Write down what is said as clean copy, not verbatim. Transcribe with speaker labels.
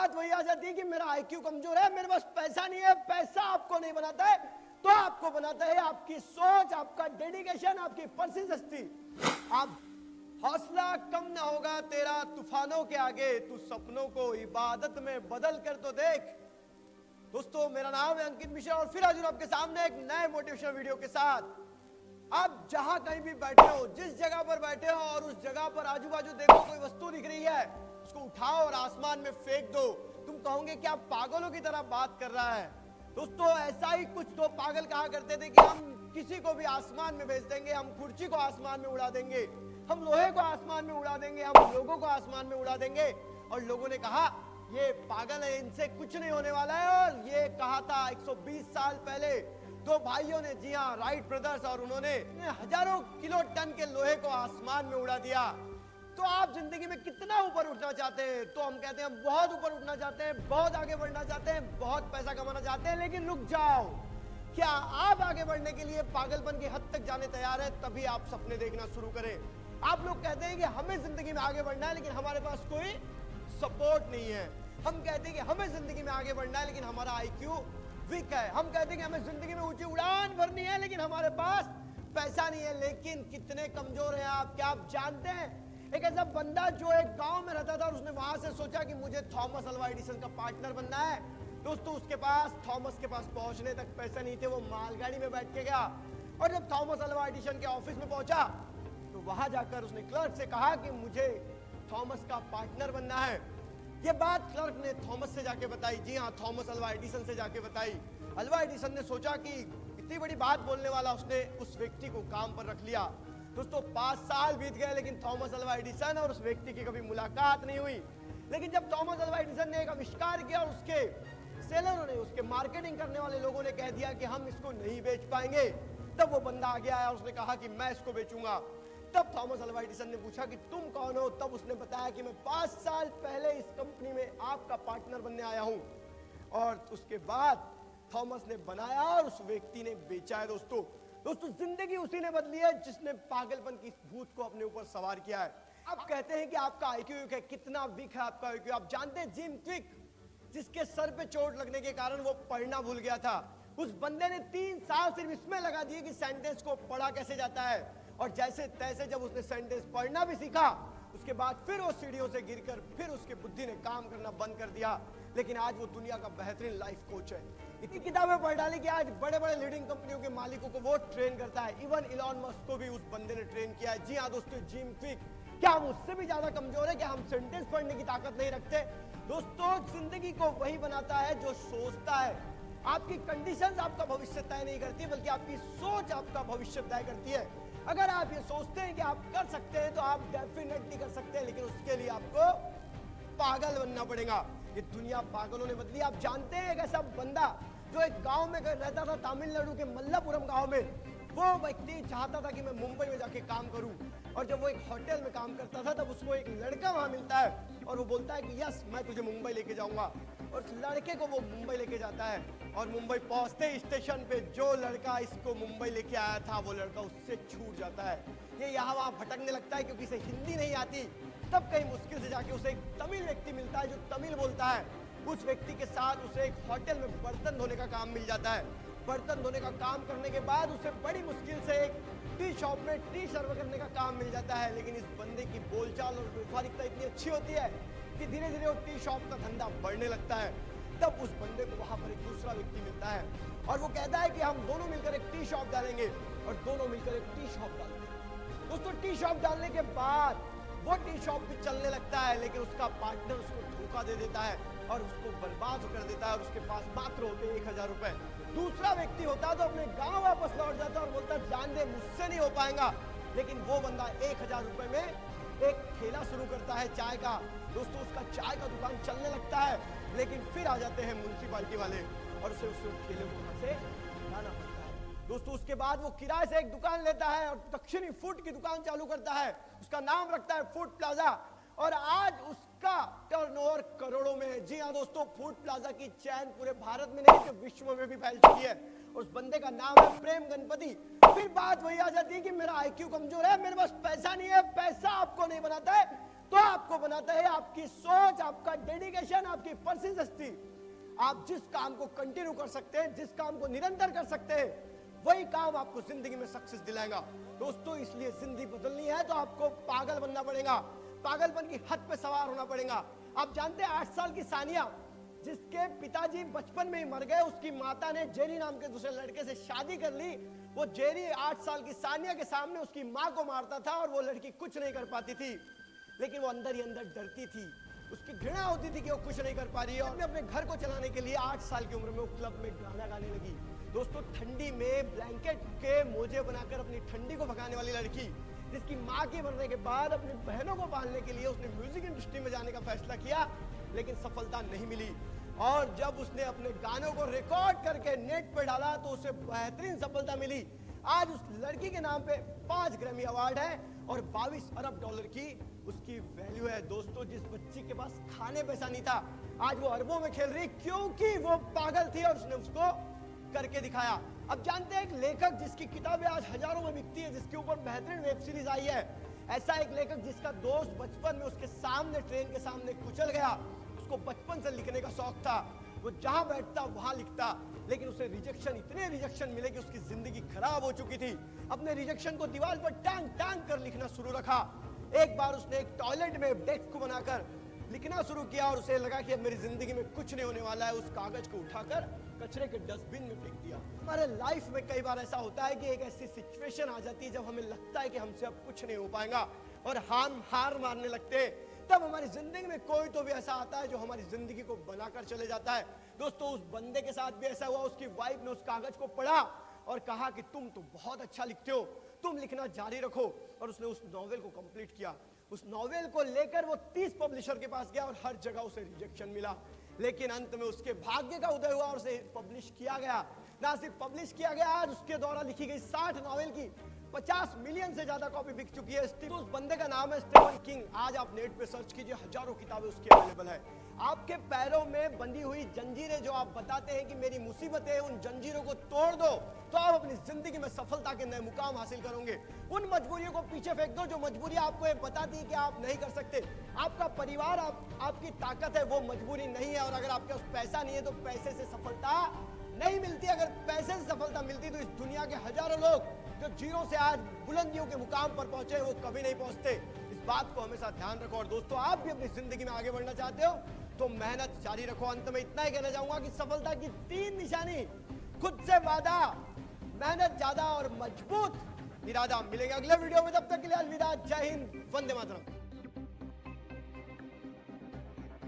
Speaker 1: बात वही आ जाती है कि मेरा आईक्यू कमजोर है, मेरे पास पैसा नहीं है। पैसा आपको नहीं बनाता है, तो आपको बनाता है आपकी सोच, आपका डेडिकेशन, आपकी परसिस्टेंसी। आप हौसला कम ना होगा तेरा तूफानों के आगे, तू सपनों को इबादत में बदल कर तो देख। दोस्तों, मेरा नाम है अंकित मिश्रा और फिर हाजिर आपके सामने एक नए मोटिवेशनल वीडियो के साथ। आप जहां कहीं भी बैठे हो, जिस जगह पर बैठे हो और उस जगह पर आजू बाजू देखो कोई वस्तु दिख रही है, उसको उठाओ और आसमान में फेंक दो। तुम कहोगे क्या पागलों की तरह बात कर रहा है। दोस्तों, ऐसा ही कुछ तो पागल कहा करते थे कि हम किसी को भी आसमान में भेज देंगे, हम कुर्सी को आसमान में उड़ा देंगे, हम लोहे को आसमान में उड़ा देंगे, हम लोगों को आसमान में उड़ा देंगे। और लोगों ने कहा ये पागल है, इनसे कुछ नहीं होने वाला है। और ये कहा था 120 साल पहले दो भाइयों ने, जी हाँ, राइट ब्रदर्स, और उन्होंने हजारों किलो टन के लोहे को आसमान में उड़ा दिया। तो आप जिंदगी में कितना ऊपर उठना चाहते हैं? तो हम कहते हैं हम बहुत ऊपर उठना चाहते हैं, बहुत आगे बढ़ना चाहते हैं, बहुत पैसा कमाना चाहते हैं। लेकिन रुक जाओ, क्या आप आगे बढ़ने के लिए पागलपन की हद तक जाने तैयार है? तभी आप सपने देखना शुरू करें। आप लोग कहते हैं कि हमें जिंदगी में आगे बढ़ना है, लेकिन हमारे पास कोई सपोर्ट नहीं है। हम कहते हैं कि हमें जिंदगी में आगे बढ़ना है, लेकिन हमारा आईक्यू वीक है। हम कहते हैं कि हमें जिंदगी में ऊंची उड़ान भरनी है, लेकिन हमारे पास पैसा नहीं है। लेकिन कितने कमजोर हैं आप, क्या आप जानते हैं? एक ऐसा बंदा जो एक गांव में रहता था और उसने वहां से सोचा कि मुझे थॉमस अल्वा एडिसन का पार्टनर बनना है। दोस्तों, उसके पास थॉमस के पास पहुंचने तक पैसे नहीं थे। वो मालगाड़ी में बैठ के गया और जब थॉमस अल्वा एडिसन के ऑफिस में पहुंचा तो वहां जाकर उसने क्लर्क से कहा कि मुझे थॉमस का पार्टनर बनना है। ये बात क्लर्क ने थॉमस से जाके बताई, जी हाँ, थॉमस अल्वा एडिसन से जाके बताई। अल्वा एडिसन ने सोचा कि इतनी बड़ी बात बोलने वाला, उसने उस व्यक्ति को काम पर रख लिया। दोस्तों, 5 साल बीत गए, लेकिन थॉमस अल्वा एडिसन और उस व्यक्ति की कभी मुलाकात नहीं हुई। लेकिन जब थॉमस अल्वा एडिसन ने एक आविष्कार किया, उसके सेलरों ने, उसके मार्केटिंग करने वाले लोगों ने कह दिया कि हम इसको नहीं बेच पाएंगे, तब वो बंदा आगे आया और उसने कहा कि मैं इसको बेचूंगा। तब थॉमस अल्वा एडिसन ने पूछा कि तुम कौन हो? तब उसने बताया कि मैं 5 साल पहले इस कंपनी में आपका पार्टनर बनने आया हूं। और उसके बाद थॉमस ने बनाया और उस व्यक्ति ने बेचा है। दोस्तों, जिंदगी उसी ने बदली है जिसने पागलपन की भूत को अपने ऊपर सवार किया है। आप कहते हैं कि आपका आईक्यू वीक है, कितना वीक है आपका आईक्यू? आप जानते हैं जिम क्विक, जिसके सर पे चोट लगने के कारण वो पढ़ना भूल गया था, उस बंदे ने 3 साल सिर्फ इसमें लगा दिए कि सेंटेंस को पढ़ा कैसे जाता है। और जैसे तैसे जब उसने सेंटेंस पढ़ना भी सीखा, उसके बाद फिर वो सीढ़ियों से गिरकर फिर उसके बुद्धि ने काम करना बंद कर दिया। लेकिन आज वो दुनिया का बेहतरीन लाइफ कोच है। इतनी किताबें पढ़ डाली कि आज बड़े बड़े लीडिंग कंपनियों के मालिकों को वो ट्रेन करता है। इवन इलॉन मस्क को भी उस बंदे ने ट्रेन किया है। जी हाँ दोस्तों, जिम क्विक। क्या हम उससे भी ज्यादा कमजोर है? क्या हम सेंटेंस पढ़ने की ताकत नहीं रखते? दोस्तों, जिंदगी को वही बनाता है जो सोचता है। आपकी कंडीशंस आपका भविष्य तय नहीं करती, बल्कि आपकी सोच आपका भविष्य तय करती है। अगर आप ये सोचते हैं कि आप कर सकते हैं तो आप डेफिनेटली कर सकते हैं, लेकिन उसके लिए आपको पागल बनना पड़ेगा। ये दुनिया पागलों ने बदली। आप जानते हैं एक ऐसा बंदा जो एक गांव में रहता था, तमिलनाडु के मल्लापुरम गांव में। वो व्यक्ति चाहता था कि मैं मुंबई में जाके काम करूं, और जब वो एक होटल में काम करता था तब उसको एक लड़का वहां मिलता है और वो बोलता है कि यस, मैं तुझे मुंबई लेके जाऊंगा। और उस लड़के को वो मुंबई लेके जाता है और मुंबई पहुंचते ही स्टेशन पे जो लड़का इसको मुंबई लेके आया था, वो लड़का उससे छूट जाता है। ये यहाँ वहां भटकने लगता है क्योंकि इसे हिंदी नहीं आती। तब कहीं मुश्किल से जाके उसे एक तमिल व्यक्ति मिलता है जो तमिल बोलता है। उस व्यक्ति के साथ उसे एक होटल में बर्तन धोने का काम मिल जाता है। बर्तन धोने का काम करने के बाद उसे बड़ी मुश्किल से एक टी शॉप में टी सर्व करने का काम मिल जाता है। लेकिन इस बंदे की बोलचाल और व्यवहारिकता इतनी अच्छी होती है कि धीरे धीरे वो टी शॉप का धंधा बढ़ने लगता है। तब उस बंदे को वहां पर एक दूसरा व्यक्ति मिलता है और वो कहता है कि हम दोनों मिलकर एक टी शॉप डालेंगे, और दोनों मिलकर एक टी शॉप डालते हैं। दोस्तों, टी शॉप डालने के बाद वो टी शॉप भी चलने लगता है, लेकिन उसका पार्टनर उसको धोखा दे देता है और उसको बर्बाद कर देता है और उसके पास मात्र होते 1000 रुपए। दूसरा व्यक्ति होता तो अपने गांव वापस लौट जाता और बोलता जान दे, मुझसे नहीं हो पाएगा। लेकिन वो बंदा 1000 रुपए में एक ठेला शुरू करता है चाय का। दोस्तों, उसका चाय का दुकान चलने लगता है, लेकिन फिर आ जाते हैं म्युनिसिपालिटी वाले और उसे उस ठेले को वहां से लाना पड़ता है। दोस्तों, उसके बाद वो किराए से एक दुकान लेता है और दक्षिणी फूड की दुकान चालू करता है। उसका नाम रखता है फूड प्लाजा, और आज उसका टर्नओवर करोड़ों में है। जी हाँ दोस्तों, फूड प्लाजा की चैन पूरे भारत में नहीं, तो विश्व में भी फैल चुकी है। उस बंदे का नाम है प्रेम गणपति। फिर बात वही आ जाती है कि मेरा आईक्यू कमजोर है, मेरे पास पैसा नहीं है। पैसा आपको नहीं बनाता है, तो आपको बनाता है आपकी सोच, आपका डेडिकेशन, आपकी परसिस्टेंसी। आप जिस काम को कंटिन्यू कर सकते हैं, जिस काम को निरंतर कर सकते हैं, वही काम आपको जिंदगी में सक्सेस दिलाएगा। दोस्तों, इसलिए जिंदगी बदलनी है तो आपको पागल बनना पड़ेगा, पागलपन की हद पे सवार होना पड़ेगा। आप जानते हैं 8 साल की सानिया, जिसके पिताजी बचपन में ही मर गए, उसकी माता ने जेरी नाम के दूसरे लड़के से शादी कर ली। वो जेरी 8 साल की सानिया के सामने उसकी मां को मारता था और वो लड़की कुछ नहीं कर पाती थी, लेकिन वो अंदर ही अंदर डरती थी। उसकी घृणा होती थी कि वो कुछ नहीं कर पा रही है। और अपने घर को चलाने के लिए 8 साल की उम्र में वो क्लब में गाना गाने लगी। दोस्तों, ठंडी में ब्लैंकेट के मोजे बनाकर अपनी ठंडी को भगाने वाली लड़की, जिसकी माँ के मरने के बाद अपनी बहनों को पालने के लिए उसने म्यूजिक इंडस्ट्री में जाने का फैसला किया, लेकिन सफलता नहीं मिली। और जब उसने अपने गानों को रिकॉर्ड करके नेट पर डाला तो उसे बेहतरीन सफलता मिली। आज उस लड़की के नाम पे 5 ग्रैमी अवार्ड है और 22 अरब डॉलर की उसकी वैल्यू है। दोस्तों, जिस बच्ची के पास खाने पैसा नहीं था, आज वो अरबों में खेल रही, क्योंकि वो पागल थी और उसने उसको करके दिखाया। अब जानते हैं एक लेखक जिसकी किताबें आज हजारों में बिकती है, जिसके ऊपर बेहतरीन वेब सीरीज आई है। ऐसा एक लेखक जिसका दोस्त बचपन में उसके सामने ट्रेन के सामने कुचल गया। उसको बचपन से लिखने का शौक था, वो जहां बैठता वहां लिखता, लेकिन उसे इतने रिजेक्शन मिले कि उसकी जिंदगी खराब हो चुकी थी। अपने रिजेक्शन को दीवार पर टांग टांग कर लिखना शुरू रखा। एक बार उसने एक टॉयलेट में डेस्क को बनाकर लिखना शुरू किया और उसे लगा कि अब मेरी जिंदगी में कुछ नहीं होने वाला है। उस कागज को उठाकर कचरे के डस्टबिन में फेंक दिया। हमारे लाइफ में कई बार ऐसा होता है कि एक ऐसी सिचुएशन आ जाती है जब हमें लगता है कि हमसे अब कुछ नहीं हो पाएगा और हम हार मारने लगते हैं। तब हमारी जिंदगी में कोई तो भी ऐसा आता है जो हमारी जिंदगी को बनाकर चले जाता है। दोस्तों, उस बंदे के साथ भी ऐसा हुआ। उसकी वाइफ ने उस कागज को पढ़ा और कहा कि तुम तो बहुत अच्छा लिखते हो, तुम लिखना जारी रखो। और उसने उस नॉवेल को कंप्लीट किया। उस नॉवेल को लेकर वो 30 पब्लिशर के पास गया और हर जगह उसे रिजेक्शन मिला, लेकिन अंत में उसके भाग्य का उदय हुआ और उसे पब्लिश किया गया। ना सिर्फ पब्लिश किया गया, आज उसके द्वारा लिखी गई 60 नॉवेल की 50 मिलियन से ज्यादा कॉपी बिक चुकी है। तो उस बंदे का नाम है स्टीफन किंग। आज आप नेट पे सर्च कीजिए, हजारों किताबें उसकी अवेलेबल है। आपके पैरों में बंधी हुई जंजीरें जो आप बताते हैं कि मेरी मुसीबतें, उन जंजीरों को तोड़ दो तो आप अपनी जिंदगी में सफलता के नए मुकाम हासिल करोगे। उन मजबूरियों को पीछे फेंक दो जो मजबूरियां आपको ये बताती है कि आप नहीं कर सकते। आपका परिवार आपकी ताकत है, वो मजबूरी नहीं है। और अगर आपके पास पैसा नहीं है तो पैसे से सफलता नहीं मिलती। अगर पैसे से सफलता मिलती तो इस दुनिया के हजारों लोग जो जीरो से आज बुलंदियों के मुकाम पर पहुंचे, वो कभी नहीं पहुंचते। इस बात को हमेशा ध्यान रखो। और दोस्तों, आप भी अपनी जिंदगी में आगे बढ़ना चाहते हो तो मेहनत जारी रखो। अंत में इतना ही कहना चाहूंगा कि सफलता की 3 निशानी: खुद से वादा, मेहनत ज्यादा और मजबूत इरादा। मिलेंगे अगले वीडियो में, तब तक के लिए अलविदा। जय हिंद, वंदे मातरम।